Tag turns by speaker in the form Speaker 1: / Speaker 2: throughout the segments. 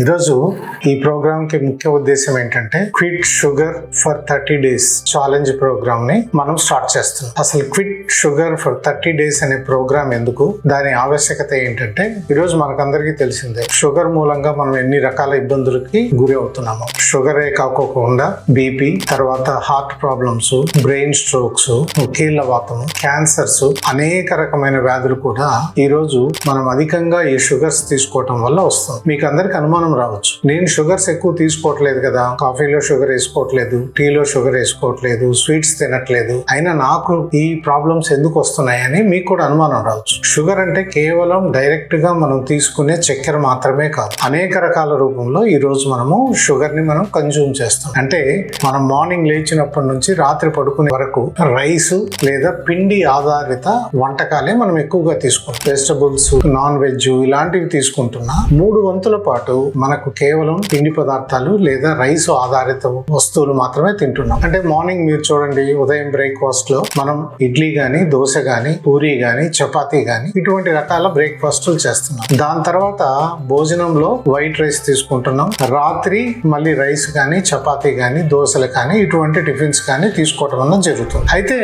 Speaker 1: ఈరోజు ఈ ప్రోగ్రామ్ కి ముఖ్య ఉద్దేశం ఏంటంటే quit sugar for 30 days challenge program ని మనం స్టార్ట్ చేస్తున్నాం. అసలు క్విట్ షుగర్ ఫర్ 30 days అనే ప్రోగ్రామ్ ఎందుకు, దాని ఆవశ్యకత ఏంటంటే ఈరోజు మనకందరికీ తెలిసిందే షుగర్ మూలంగా మనం ఎన్ని రకాల ఇబ్బందులకి గురి అవుతున్నాము. షుగరే కాకోకుండా బీపీ, తర్వాత హార్ట్ ప్రాబ్లమ్స్, బ్రెయిన్ స్ట్రోక్స్, కీళ్ల వాతము, క్యాన్సర్స్, అనేక రకమైన వ్యాధులు కూడా ఈ రోజు మనం అధికంగా ఈ షుగర్స్ తీసుకోవటం వల్ల వస్తుంది. మీకు అందరికి అనుమానం రావచ్చు, నేను షుగర్స్ ఎక్కువ తీసుకోవట్లేదు కదా, కాఫీలో షుగర్ వేసుకోవట్లేదు, టీలో షుగర్ వేసుకోవట్లేదు, స్వీట్స్ తినట్లేదు, అయినా నాకు ఈ ప్రాబ్లమ్స్ ఎందుకు వస్తున్నాయని మీకు కూడా అనుమానం రావచ్చు. షుగర్ అంటే కేవలం డైరెక్ట్ గా మనం తీసుకునే చక్కెర మాత్రమే కాదు, అనేక రకాల రూపంలో ఈ రోజు మనము షుగర్ ని మనం కన్జ్యూమ్ చేస్తాం. అంటే మనం మార్నింగ్ లేచినప్పటి నుంచి రాత్రి పడుకునే వరకు రైస్ లేదా పిండి ఆధారిత వంటకాలే మనం ఎక్కువగా తీసుకుంటాం. వెజిటబుల్స్, నాన్ వెజ్ ఇలాంటివి తీసుకుంటున్నా 3 వంతుల పాటు మనకు కేవలం పిండి పదార్థాలు లేదా రైస్ ఆధారిత వస్తువులు మాత్రమే తింటున్నాం. అంటే మార్నింగ్ మీరు చూడండి, ఉదయం బ్రేక్ఫాస్ట్ లో మనం ఇడ్లీ గాని, దోశ గాని, పూరి గాని, చపాతీ గాని ఇటువంటి రకాల బ్రేక్ఫాస్టులు చేస్తున్నాం. దాని తర్వాత భోజనంలో వైట్ రైస్ తీసుకుంటున్నాం. రాత్రి మళ్ళీ రైస్ గాని, చపాతీ గాని, దోశలు కానీ ఇటువంటి టిఫిన్స్ కానీ తీసుకోవటం వల్ల జరుగుతుంది. అయితే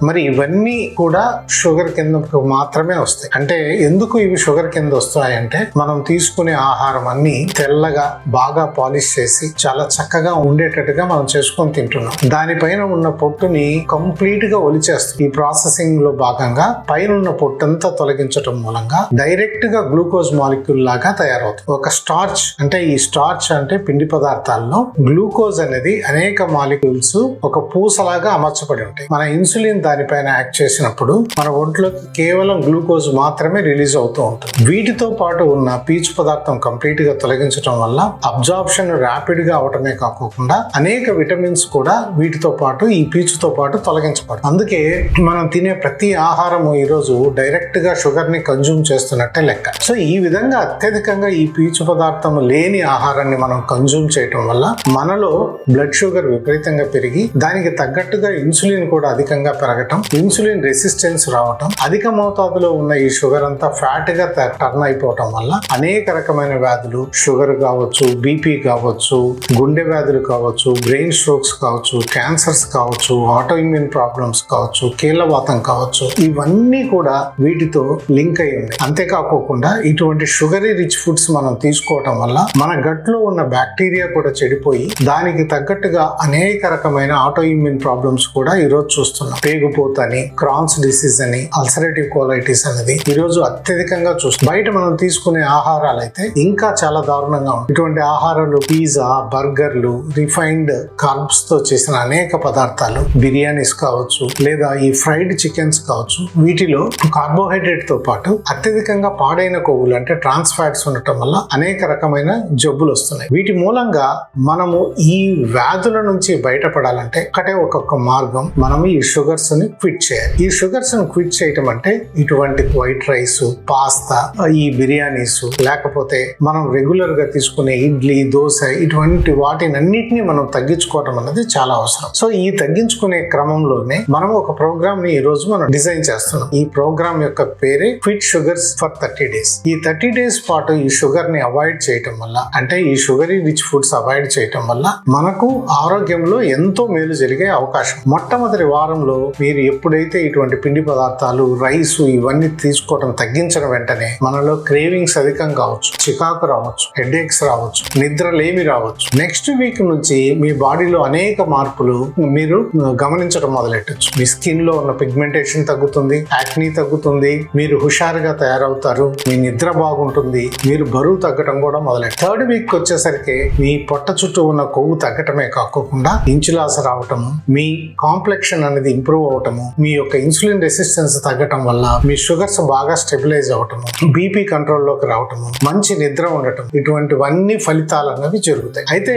Speaker 1: మరి ఇవన్నీ కూడా షుగర్ కింద మాత్రమే వస్తాయి. అంటే ఎందుకు ఇవి షుగర్ కింద వస్తాయంటే మనం తీసుకునే ఆహారం అన్ని తెల్లగా బాగా పాలిష్ చేసి చాలా చక్కగా ఉండేటట్టుగా మనం చేసుకొని తింటున్నాం. దానిపైన ఉన్న పొట్టుని కంప్లీట్ గా ఒలిచేస్తాం. ఈ ప్రాసెసింగ్ లో భాగంగా పైన ఉన్న పొట్టంతా తొలగించడం మూలంగా డైరెక్ట్ గా గ్లూకోజ్ మాలిక్యూల్ లాగా తయారవుతుంది. ఒక స్టార్చ్ అంటే ఈ స్టార్చ్ అంటే పిండి పదార్థాల్లో గ్లూకోజ్ అనేది అనేక మాలిక్యూల్స్ ఒక పూసలాగా అమర్చబడి ఉంటాయి. మన ఇన్సులిన్ దానిపైన యాక్ట్ చేసినప్పుడు మన ఒంట్లోకి కేవలం గ్లూకోజ్ మాత్రమే రిలీజ్ అవుతూ ఉంటుంది. వీటితో పాటు ఉన్న పీచు పదార్థం కంప్లీట్ గా తొలగించడం వల్ల అబ్జార్ప్షన్ ర్యాపిడ్ గా అవటమే కాకుండా అనేక విటమిన్స్ కూడా వీటితో పాటు ఈ పీచుతో పాటు తొలగించబడతాయి. అందుకే మనం తినే ప్రతి ఆహారము ఈ రోజు డైరెక్ట్ గా షుగర్ ని కన్జ్యూమ్ చేస్తున్నట్టే లెక్క. సో ఈ విధంగా అత్యధికంగా ఈ పీచు పదార్థం లేని ఆహారాన్ని మనం కన్జ్యూమ్ చేయటం వల్ల మనలో బ్లడ్ షుగర్ విపరీతంగా పెరిగి దానికి తగ్గట్టుగా ఇన్సులిన్ కూడా అధికంగా పెరగటం, ఇన్సులిన్ రెసిస్టెన్స్ రావటం, అధిక మోతాదులో ఉన్న ఈ షుగర్ అంతా ఫ్యాట్ గా టర్న్ అయిపోవటం వల్ల అనేక రకమైన వ్యాధులు, షుగర్ కావచ్చు, బీపీ కావచ్చు, గుండె వ్యాధులు కావచ్చు, బ్రెయిన్ స్ట్రోక్స్ కావచ్చు, క్యాన్సర్స్ కావచ్చు, ఆటో ఇమ్యూన్ ప్రాబ్లమ్స్ కావచ్చు, కీళ్లవాతం కావచ్చు, ఇవన్నీ కూడా వీటితో లింక్ అయి ఉన్నాయి. అంతేకాకుండా ఇటువంటి షుగరీ రిచ్ ఫుడ్స్ మనం తీసుకోవటం వల్ల మన గట్ లో ఉన్న బ్యాక్టీరియా కూడా చెడిపోయి దానికి తగ్గట్టుగా అనేక రకమైన ఆటో ఇమ్యూన్ ప్రాబ్లమ్స్ కూడా ఈ రోజు చూస్తున్నాం. పేగుపోతని, క్రాన్స్ డిసీజ్ అని, అల్సరేటివ్ కోలైటిస్ అనేది ఈ రోజు అత్యధికంగా చూస్తున్నాం. బయట మనం తీసుకునే ఆహారాలు అయితే ఇంకా చాలా దారుణంగా ఉంటుంది. ఇటువంటి ఆహారాలు పిజ్జా, బర్గర్లు, రిఫైన్డ్ కార్బ్స్ తో చేసిన అనేక పదార్థాలు, బిర్యానీస్ కావచ్చు లేదా ఈ ఫ్రైడ్ చికెన్స్ కావచ్చు, వీటిలో కార్బోహైడ్రేట్ తో పాటు అత్యధికంగా పాడైన కొవ్వులు అంటే ట్రాన్స్ ఫ్యాట్స్ ఉండటం వల్ల అనేక రకమైన జబ్బులు వస్తున్నాయి. వీటి మూలంగా మనము ఈ వ్యాధుల నుంచి బయటపడాలంటే ఒక్కొక్క మార్గం, మనము ఈ షుగర్స్ ని క్విట్ చేయాలి. ఈ షుగర్స్ ని క్విట్ చేయటం అంటే ఇటువంటి వైట్ రైస్, పాస్తా, ఈ బిర్యానీస్, లేకపోతే మనం రెగ్యులర్ గా తీసుకునే ఇడ్లీ, దోశ ఇటువంటి వాటినన్నిటిని మనం తగ్గించుకోవటం అనేది చాలా అవసరం. సో ఈ తగ్గించుకునే క్రమంలోనే మనం ఒక ప్రోగ్రామ్ ని ఈ రోజు మనం డిజైన్ చేస్తున్నాం. ఈ ప్రోగ్రామ్ యొక్క పేరే క్విట్ షుగర్స్ ఫర్ 30 days. ఈ 30 days పాటు ఈ షుగర్ ని అవాయిడ్ చేయటం వల్ల, అంటే ఈ షుగరీ రిచ్ ఫుడ్స్ అవాయిడ్ చేయటం వల్ల మనకు ఆరోగ్యంలో ఎంతో మేలు జరిగే అవకాశం. మొట్టమొదటి వారంలో మీరు ఎప్పుడైతే ఇటువంటి పిండి పదార్థాలు, రైస్ ఇవన్నీ తీసుకోవడం తగ్గించడం వెంటనే మనలో క్రేవింగ్స్ అధికం కావచ్చు, చికాకు రావచ్చు, హెడేక్స్ రావచ్చు, నిద్రలేమి రావచ్చు. నెక్స్ట్ వీక్ నుంచి మీ బాడీలో అనేక మార్పులు మీరు గమనించడం మొదలెట్టచ్చు. మీ స్కిన్ లో ఉన్న పిగ్మెంటేషన్ తగ్గుతుంది, యాక్నీ తగ్గుతుంది, మీరు హుషారుగా తయారవుతారు, మీ నిద్ర బాగుంటుంది, మీరు బరువు తగ్గడం కూడా మొదలెట్టారు. 3rd వీక్ వచ్చేసరికి మీ పొట్ట చుట్టూ ఉన్న కొవ్వు తగ్గటమే కాకుండా ఇంచులాస రావటము, మీ కాంప్లెక్షన్ అనేది ఇంప్రూవ్ అవటము, మీ యొక్క ఇన్సులిన్ రెసిస్టెన్స్ తగ్గటం వల్ల మీ షుగర్స్ బాగా స్టెబిలైజ్ అవటము, బీపీ కంట్రోల్ లోకి రావటము, మంచి నిద్ర ఉండటం, ఇటువంటివన్నీ ఫలితాలు అనేవి జరుగుతాయి. అయితే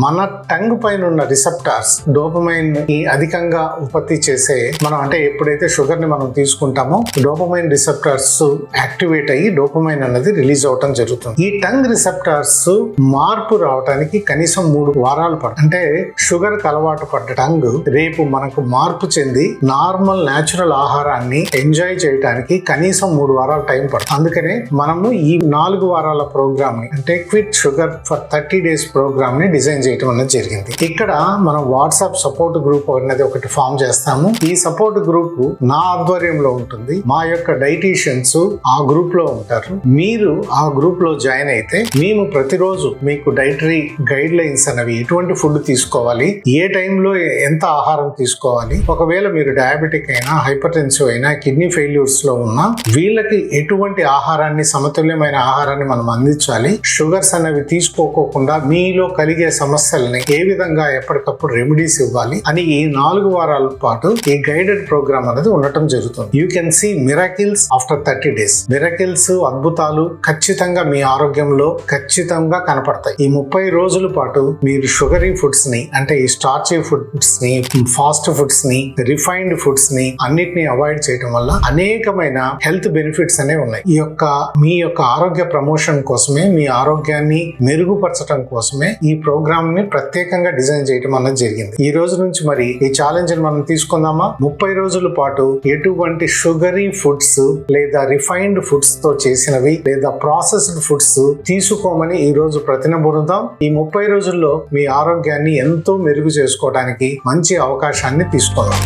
Speaker 1: మన టంగ్ పైన ఉన్న రిసెప్టార్స్ డోపమైన్ ని అధికంగా ఉత్పత్తి చేసే, మనం అంటే ఎప్పుడైతే షుగర్ ని మనం తీసుకుంటామో డోపమైన్ రిసెప్టార్స్ యాక్టివేట్ అయ్యి డోపమైన్ అనేది రిలీజ్ అవటం జరుగుతుంది. ఈ టంగ్ రిసెప్టార్స్ మార్పు రావడానికి కనీసం 3 వారాలు పడుతుంది. అంటే షుగర్ కి అలవాటు పడ్డ టంగ్ రేపు మనకు మార్పు చెంది నార్మల్ న్యాచురల్ ఆహారాన్ని ఎంజాయ్ చేయడానికి కనీసం 3 వారాలు టైం పడుతుంది. అందుకనే మనము ఈ 4 వారాల ప్రోగ్రామ్ ని అంటే అంటే quit sugar for 30 days program ని డిజైన్ చేయడం అనేది జరిగింది. ఇక్కడ మనం వాట్సాప్ సపోర్ట్ గ్రూప్ అనేది ఒకటి ఫామ్ చేస్తాము. ఈ సపోర్ట్ గ్రూప్ నా ఆధ్వర్యంలో ఉంటుంది. మా యొక్క డైటీషియన్స్ ఆ గ్రూప్ లో ఉంటారు. మీరు ఆ గ్రూప్ లో జాయిన్ అయితే మేము ప్రతిరోజు మీకు డైటరీ గైడ్ లైన్స్ అనేవి ఎటువంటి ఫుడ్ తీసుకోవాలి, ఏ టైంలో ఎంత ఆహారం తీసుకోవాలి, ఒకవేళ మీరు డయాబెటిక్ అయినా హైపర్టెన్సివ్ అయినా కిడ్నీ ఫెయిల్యూర్స్ లో ఉన్నా వీళ్ళకి ఎటువంటి ఆహారాన్ని సమతుల్యమైన ఆహారాన్ని మనం అందించాలి, షుగర్స్ అనేవి తీసుకోకుండా మీలో కలిగే సమస్యల్ని ఏ విధంగా ఎప్పటికప్పుడు రెమెడీస్ ఇవ్వాలి అని ఈ 4 వారాల పాటు ఈ గైడెడ్ ప్రోగ్రామ్ అనేది ఉండటం జరుగుతుంది. You can see miracles after 30 days. Miracles, అద్భుతాలు ఖచ్చితంగా మీ ఆరోగ్యంలో ఖచ్చితంగా కనపడతాయి. ఈ 30 రోజుల పాటు మీరు షుగరీ ఫుడ్స్ ని అంటే ఈ స్టార్చీ ఫుడ్స్ ని, ఫాస్ట్ ఫుడ్స్ ని, రిఫైన్డ్ ఫుడ్స్ ని అన్నిటిని అవాయిడ్ చేయడం వల్ల అనేకమైన హెల్త్ బెనిఫిట్స్ అనేవి ఉన్నాయి. మీ యొక్క ఆరోగ్య ప్రమోషన్ కోసమే, మీ ఆరోగ్యాన్ని మెరుగుపరచడం కోసమే ఈ ప్రోగ్రామ్ ని ప్రత్యేకంగా డిజైన్ చేయడం అన్నది జరిగింది. ఈ రోజు నుంచి మరి ఈ ఛాలెంజ్ మనం తీసుకుందామా? 30 రోజుల పాటు ఎటువంటి షుగరీ ఫుడ్స్ లేదా రిఫైన్డ్ ఫుడ్స్ తో చేసినవి లేదా ప్రాసెస్డ్ ఫుడ్స్ తీసుకోమని ఈ రోజు ప్రతినబురుదాం. ఈ 30 రోజుల్లో మీ ఆరోగ్యాన్ని ఎంతో మెరుగు చేసుకోవడానికి మంచి అవకాశాన్ని తీసుకుందాం.